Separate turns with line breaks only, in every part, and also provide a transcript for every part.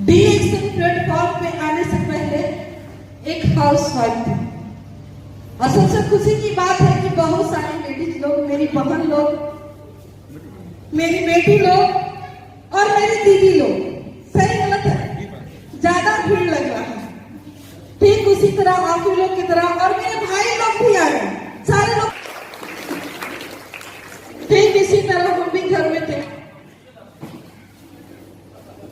DXN platform पे आने से पहले एक हाउसवाइफ थी। और सबसे खुशी की बात है कि बहुत सारी लेडीज लोग, मेरी बहन लोग, मेरी बेटी लोग और मेरी दीदी लोग, सही गलत है, ज्यादा भीड़ लग रहा है। ठीक उसी तरह आप लोग की तरह और मेरे भाई लोग भी आ रहे हैं, सारे लोग। ठीक इसी तरह हम भी घर में थे,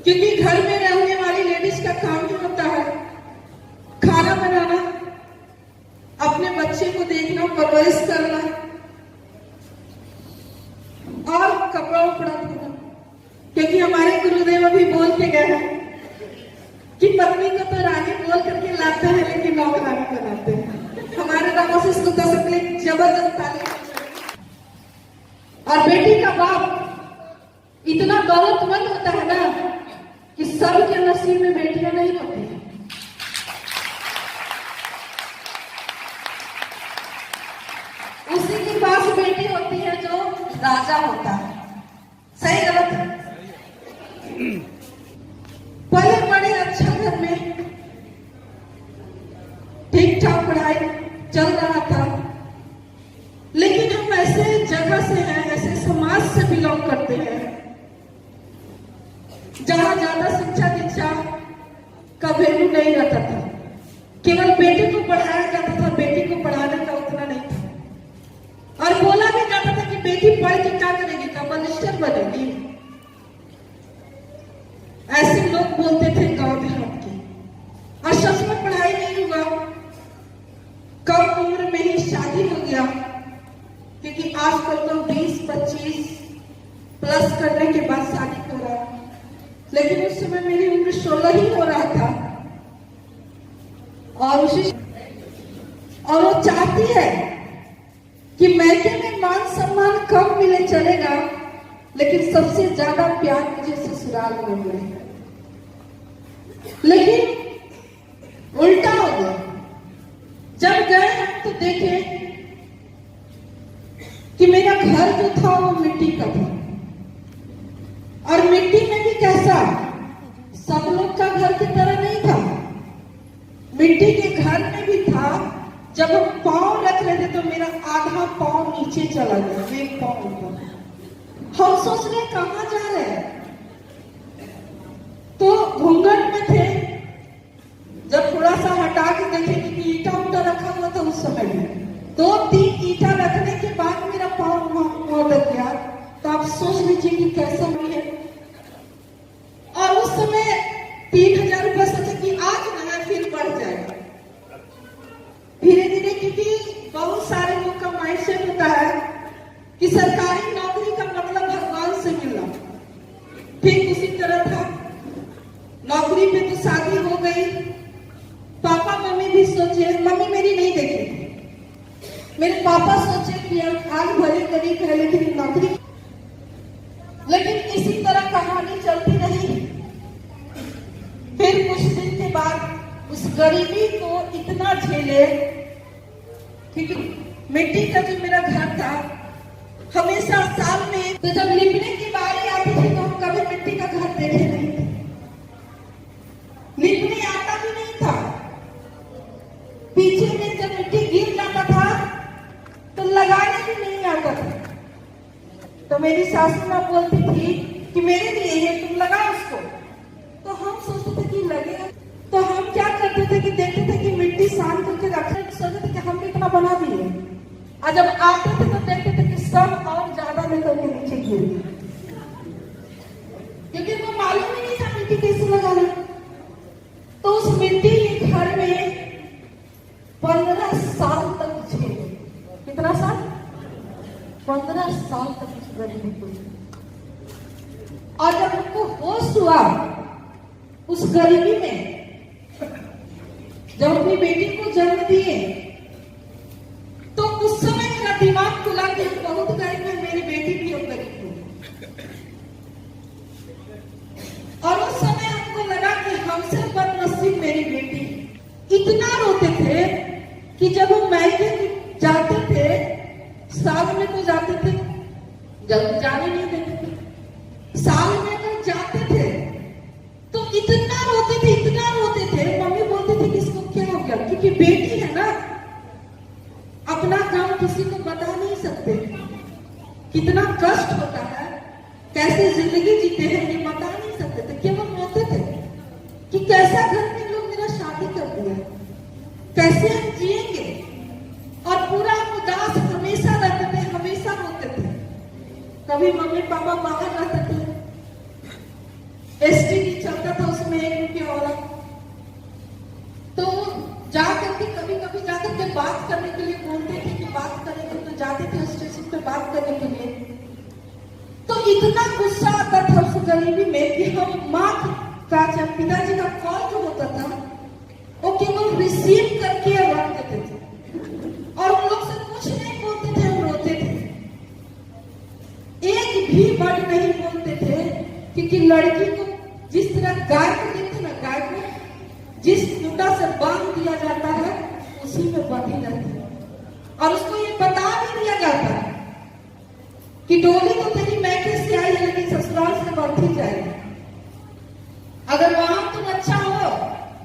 क्योंकि घर में रहने वाली लेडीज का काम ही होता है खाना बनाना, अपने बच्चे को देखना, परवरिश करना और कपड़ा उपड़ा धोना। क्योंकि हमारे गुरुदेव अभी बोल के गए हैं कि पत्नी को तो रानी बोल करके लाते हैं लेकिन नौकरानी बनाते हैं। हमारे रामाशीष गुप्ता सबके लिए जबरदस्त ताली। और बेटी का बाप इतना दौलतमंद होता है ना कि सबके नसीब में बेटियां नहीं होती हैं। उसी के पास बेटी होती है जो राजा होता है। सही गलत है? पहले बड़े अच्छा घर में ठीक ठाक पढ़ाई चल रहा था, लेकिन हम ऐसे जगह से हैं, ऐसे समाज से बिलोंग करते हैं जहां ज्यादा शिक्षा दीक्षा का वैल्यू नहीं रहता था। केवल बेटे को पढ़ाया जाता था, बेटी को पढ़ाने का उतना नहीं था। और बोला भी जाता था कि बेटी पढ़ के क्या करेगी, क्या बलिस्टर बनेगी। ऐसे लोग बोलते थे गांव देहात के। और सच में पढ़ाई नहीं हुआ, कम उम्र में ही शादी हो गया। क्योंकि आजकल तो 20-25 प्लस करने के बाद शादी कर रहा है, लेकिन उस समय मेरी उम्र 16 ही हो रहा था। और वो चाहती है कि मैके में मान सम्मान कम मिले चलेगा, लेकिन सबसे ज्यादा प्यार मुझे ससुराल में मिले। लेकिन उल्टा हो गया। जब गए हम तो देखे कि मेरा घर जो था वो मिट्टी का था। और मिट्टी में भी कैसा, सब लोग का घर की तरह नहीं था। मिट्टी के घर में भी था। जब हम पांव रख रहे थे तो मेरा आधा पांव नीचे चला गया, एक पांव ऊपर। हम सोच रहे कहां जा रहे हैं, तो घूंघट में थे। जब थोड़ा सा हटा के देखे कि ईटा उटा रखा हुआ था उस समय में, 2-3 ईटा रखने के बाद मेरा पांव वहां लग गया। तो आप सोच लीजिए कि कैसा है। और उस समय 3000 रुपया सोचा कि आज ना फिर बढ़ जाएगा धीरे धीरे, क्योंकि बहुत सारे लोग का माइंडसेट होता है कि सरकारी नौकरी का मतलब भगवान से मिलना। ठीक उसी तरह था। नौकरी पे तो शादी हो गई। पापा मम्मी भी सोचे, मम्मी मेरी नहीं देखी, मेरे पापा सोचे कि आज भले गरीब है लेकिन नौकरी। लेकिन इसी तरह कहानी चलती रही। फिर कुछ दिन के बाद उस गरीबी को इतना झेले, क्योंकि मिट्टी का जो मेरा घर था, हमेशा साल में तो जब लिपने की बारी आती थी तो हम कभी मिट्टी का घर देखे नहीं थे। लिपने आता भी नहीं था। पीछे में जब मिट्टी गिर जाता था तो लगाने भी नहीं आता था। तो मेरी सासू माँ बोलती थी कि मेरे लिए ये तुम लगाओ उसको। तो हम सोचते थे कि लगेगा। तो हम क्या करते थे कि देखते थे कि मिट्टी सान करके रखते, सोचते थे कि हम इतना बना दिए। और जब आते थे तो देखते थे कि सब और ज्यादा लेकर के नीचे गिर, क्योंकि वो मालूम ही नहीं था मिट्टी कैसे लगाना। तो उस मिट्टी के घर में 15 साल तक झेले। कितना साल? 15 साल तक उस गरीबी को। और जब हमको होश हुआ उस गरीबी में, जब अपनी बेटी को जन्म दिए, तो उस समय मेरा दिमाग खुला कि हम बहुत गरीब है, मेरी बेटी भी अब गरीब हो। और उस समय हमको लगा कि हमसे बदनसीब मेरी बेटी। इतना रोते थे कि जब हम मायके जाते थे, साल में तो जाते थे, जल्दी जाने नहीं देते थे। साल में जब जाते थे तो इतना एसटीडी चलता था, उसमें 1 रुपया वाला। तो जा करके कभी कभी जाकर के बात करने के लिए बोलते थे कि बात करेंगे, तो जाते थे स्टेशन पे बात करने के लिए। तो इतना गुस्सा आता था उस गरीबी में कि हम माँ का पिताजी का कॉल जो होता था वो केवल रिसीव करके रख देते थे और उन लोग से कुछ नहीं बोलते थे, हम रोते थे, एक भी वर्ड नहीं बोलते थे। क्योंकि लड़की को जिस तरह गाय को देखते ना, गाय को जिस खूंटा से बांध दिया जाता है उसी में बांधी रहती है, और उसको ये बता भी दिया जाता है कि डोली तो तेरी मैके से आई है लेकिन ससुराल से बढ़ती जाएगी। अगर वहां तुम अच्छा हो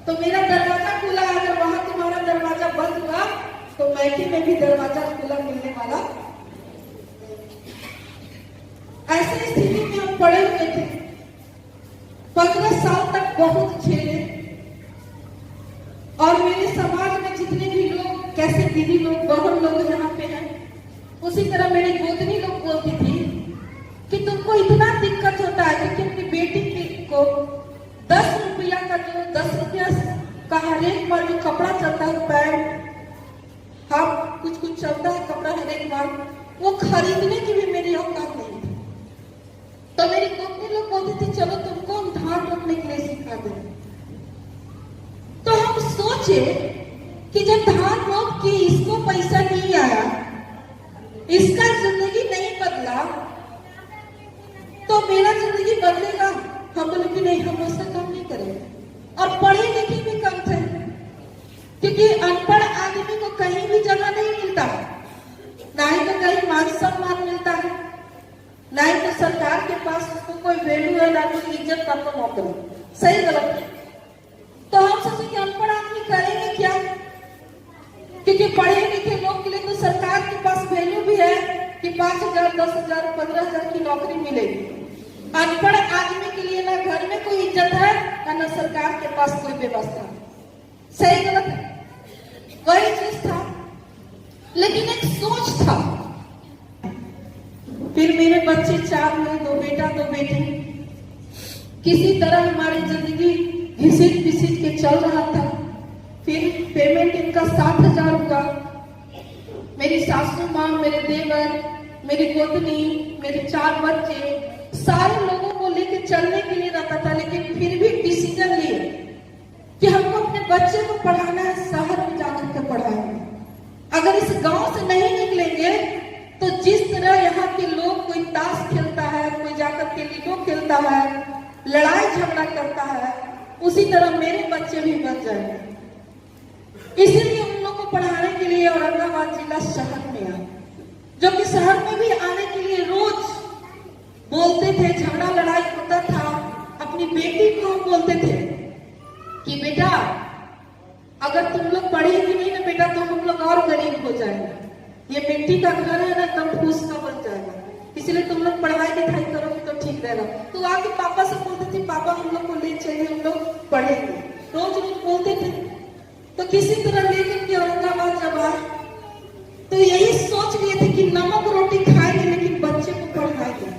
तो मेरा दरवाजा खुला है, अगर वहां तुम्हारा दरवाजा बंद हुआ तो मैके में भी दरवाजा खुला मिलने वाला। ऐसी स्थिति में हम पड़े हुए थे। 15 साल तक बहुत झेले, और मेरे समाज में जितने भी लोग, कैसे दीदी लोग, बहन लोग यहाँ पे हैं, उसी तरह मेरी गोतनी लोग बोलती थी कि तुमको इतना दिक्कत होता है क्योंकि अपनी बेटी को 10 रुपया का, जो 10 रुपया का हर एक बार जो कपड़ा चलता है, पैंट हाफ कुछ कुछ चलता है कपड़ा हर एक बार, वो खरीदने की भी मेरी औकात नहीं थी। तो मेरी गोतनी लोग बोलती थी चलो तुमको हम धान रखने के लिए सिखा दें। तो हम सोचे कि जब धान रोप के इसको पैसा नहीं आया, इसका जिंदगी नहीं बदला, तो मेरा जिंदगी बदलेगा। हम बोले कि नहीं, हम ऐसा काम नहीं करेंगे। और पढ़े लिखे भी कम थे, क्योंकि अनपढ़ आदमी को कहीं भी जगह नहीं मिलता, ना ही तो कहीं मान सम्मान मिलता है, ना ही तो सरकार के पास उसको कोई वैल्यू है, ना कोई इज्जत, ना तो नौकरी। सही गलत? तो हम सोचे कि अनपढ़ आदमी करेंगे क्या, क्योंकि पढ़े लिखे लोग के लिए तो सरकार के पास वैल्यू भी है कि 5,000, 10,000, 15,000 की नौकरी मिलेगी। अनपढ़ आदमी के लिए ना घर में कोई इज्जत है, ना सरकार के पास कोई व्यवस्था। सही गलत? वही चीज था, लेकिन एक सोच था। फिर मेरे बच्चे 4 हुए, 2 बेटा 2 बेटी। किसी तरह हमारी जिंदगी घिसिट पिसिट के चल रहा था। फिर पेमेंट इनका 60,000 हुआ। मेरी सासू माँ, मेरे देवर, मेरी गोतनी, मेरे 4 बच्चे, सारे लोगों को लेके चलने के लिए रहता था, लेकिन फिर भी डिसीजन लिए कि हमको अपने बच्चे को पढ़ाना है, शहर में जाकर के पढ़ाएंगे। अगर इस गांव से नहीं निकलेंगे तो जिस तरह यहाँ के लोग, कोई ताश खेलता है, कोई जाकर के लूडो खेलता है, लड़ाई झगड़ा करता है, उसी तरह मेरे बच्चे भी बन जाएंगे। इसीलिए उन लोगों को पढ़ाने के लिए औरंगाबाद जिला शहर में आए, जो कि शहर में भी आने के लिए रोज बोलते थे, झगड़ा लड़ाई होता था। अपनी बेटी को हम बोलते थे कि बेटा अगर तुम लोग पढ़ेगी नहीं ना बेटा तो हम लोग और गरीब हो जाएंगे, ये मिट्टी का घर है ना, कम फूस का बन जाएगा, इसलिए तुम लोग पढ़ाई लिखाई करोगे तो ठीक रहेगा। तो आके पापा से बोलते थे पापा हम लोग को ले चलिए, हम लोग पढ़ेंगे, रोज रोज बोलते थे। तो किसी तरह लेकर के औरंगाबाद जब आए तो यही सोच लिए थे कि नमक रोटी खाएंगे लेकिन बच्चे को पढ़ाएंगे।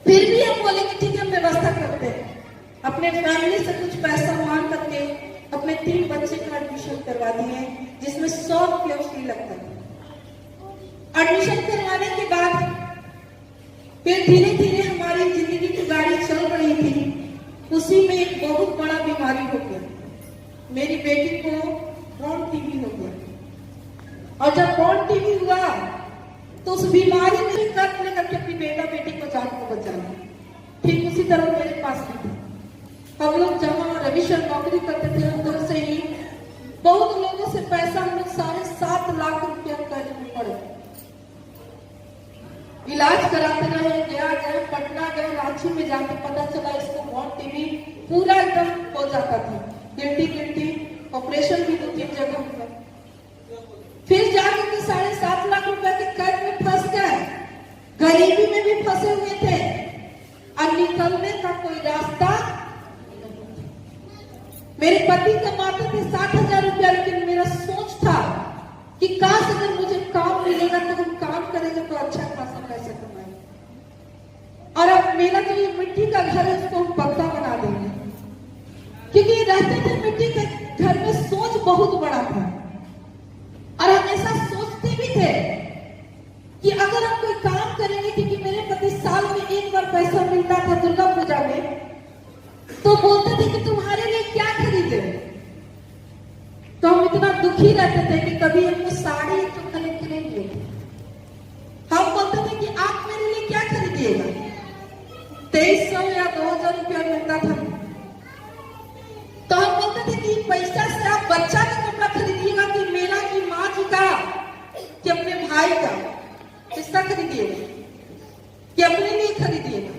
फिर भी हम बोले कि ठीक है हम व्यवस्था करते हैं। अपने फैमिली से कुछ पैसा मांग करके अपने 3 बच्चे का एडमिशन करवा दिए, जिसमें 100 रुपया फी लगता था। एडमिशन करवाने के बाद फिर धीरे धीरे हमारी जिंदगी की गाड़ी चल रही थी। उसी में एक बहुत बड़ा बीमारी हो गया, मेरी बेटी को ब्रॉन टीबी हो गया। और जब ब्रॉन टीबी हुआ तो उस बीमारी में कर्ज लेकर के अपनी बेटा बेटी को जान को बचाना। ठीक उसी तरह मेरे पास भी था। हम लोग जहाँ रविशर नौकरी करते थे उधर से ही बहुत लोगों से पैसा हम लोग 7.5 लाख रुपया कर्ज में पड़े। इलाज कराते रहे, गए पटना गए, रांची में जाके पता चला इसको ब्रॉन टीबी पूरा एकदम हो जाता था, गिल्टी ऑपरेशन भी 2-3 जगह हुआ। फिर जाकर के 7.5 लाख रुपए के कर्ज में फंस गए, गरीबी में भी फंसे हुए थे और निकलने का कोई रास्ता। मेरे पति कमाते थे 60,000 रुपया, लेकिन मेरा सोच था कि काश अगर मुझे काम मिलेगा तो हम काम करेंगे तो अच्छा खासा पैसा कमाएंगे। और अब मेरा जो ये मिट्टी का घर है उसको हम पक्का बना देंगे, क्योंकि रहते थे मिट्टी के घर में सोच बहुत बड़ा था और हम ऐसा सोचते भी थे कि अगर हम कोई काम करेंगे, क्योंकि मेरे पति साल में एक बार पैसा मिलता था दुर्गा पूजा में, तो बोलते थे कि तुम्हारे लिए क्या खरीदे। तो हम इतना दुखी रहते थे कि कभी हमको साड़ी तो खरीद के नहीं दिए। हम बोलते थे कि आप मेरे लिए क्या खरीदिएगा, 2300 या 2000 रुपया मिलता था। तो हम बोलते थे कि पैसा से आप बच्चा का कपड़ा खरीदिएगा कि मेरा, की माँ जी का, कि अपने भाई का, किसका खरीदिएगा, कि अपने लिए खरीदिएगा।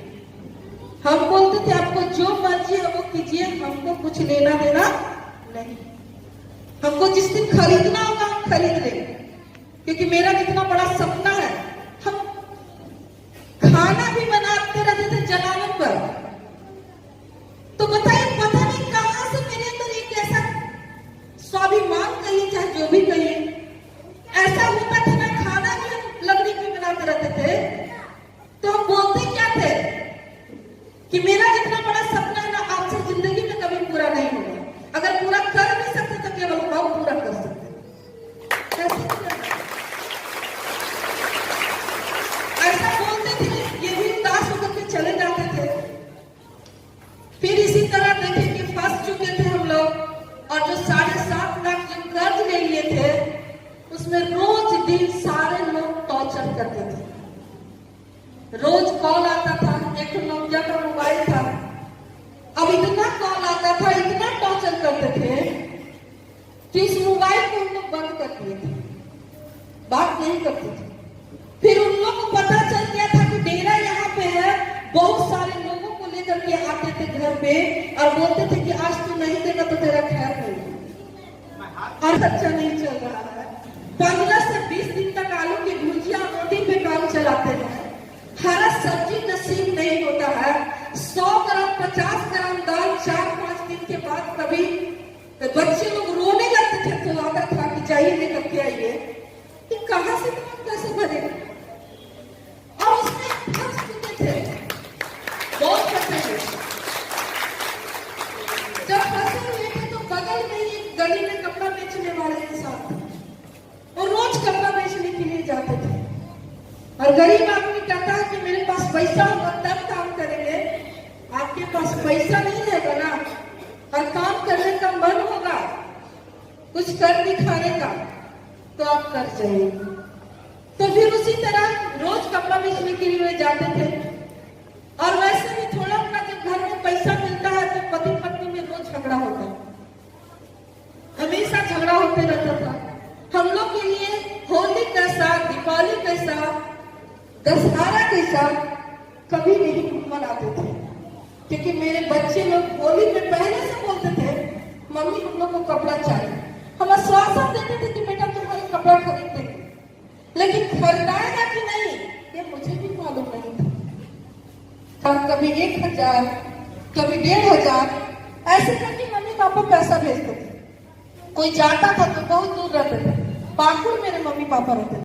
हम बोलते थे आपको जो मर्जी है वो कीजिए, हमको कुछ लेना देना नहीं। हमको जिस दिन खरीदना होगा हम खरीद लेंगे, क्योंकि मेरा जितना बड़ा सपना है, हम खाना भी बनाते रहते थे जलावन पर। तो बताइए, पता नहीं कहां से मेरे अंदर एक ऐसा स्वाभिमान कहिए चाहे जो भी कहिए, ऐसा होता था ना, खाना भी हम लकड़ी पे बनाते रहते थे। तो हम बोलते क्या थे कि मेरा जितना बड़ा सपना है ना, आपसे जिंदगी में कभी पूरा नहीं होगा। अगर पूरा कर नहीं सकते तो केवल हम पूरा कर सकते। ऐसा बोलते थे, ये भी उदास होकर के चले जाते थे। फिर इसी तरह देखे कि फंस चुके थे हम लोग, और जो 7.5 लाख जो कर्ज ले लिए थे, उसमें रोज दिन सारे लोग टॉर्चर करते थे। रोज कॉल आता था, एक नोकिया का मोबाइल था, अब इतना कॉल आता था, इतना टॉर्चर करते थे कि उस मोबाइल को हम लोग बंद कर दिए थे, बात नहीं करते थे। फिर उन लोगों को पता चल गया था कि डेरा यहाँ पे है, बहुत सारे लोगों को लेकर के आते थे घर पे और बोलते थे कि आज तू नहीं देगा तो तेरा खैर नहीं, और अच्छा नहीं चल रहा है। 15 से 20 दिन तक आलू की भुजिया रोटी पे काम चलाते हैं, हरा सब्जी नसीब नहीं होता है। 100 ग्राम 50 ग्राम दाल 4-5 दिन के बाद कभी बच्चे लोग रोने लगते थे, तो आता था कि चाहिए लेकर के आइए, कि कहां से तुम कैसे भरेगा। और उसमें फंस चुके थे, बहुत फंसे थे। जब फंसे हुए थे तो बगल में एक गली में कपड़ा बेचने वाले इंसान थे, वो रोज कपड़ा बेचने के लिए जाते थे। और गरीब आदमी कहता है कि मेरे पास पैसा होगा तब काम करेंगे। आपके पास पैसा नहीं रहेगा ना, और काम करने का मन होगा, कुछ कर दिखाने का, तो आप कर जाइए। तो फिर उसी तरह रोज कपड़ा बेचने के लिए जाते थे। और वैसे भी थोड़ा अपना जब घर में पैसा मिलता है तो पति पत्नी में रोज झगड़ा होता है, हमेशा झगड़ा होते रहता था। हम लोग के लिए होली कैसा, दीपावली कैसा, दशहरा कैसा कभी नहीं मनाते थे, क्योंकि मेरे बच्चे लोग होली में पहले से बोलते थे मम्मी हम लोग को कपड़ा चाहिए। हम आश्वासन देते थे कि बेटा तुम्हारे कपड़ा खरीद देंगे, लेकिन खरीदाएगा कि नहीं ये मुझे भी मालूम नहीं था। हम कभी 1000, कभी 1500 ऐसे करके मम्मी पापा पैसा भेजते थे। कोई जाता था तो बहुत दूर रहते थे, पाकुड़ मेरे मम्मी पापा रहते थे।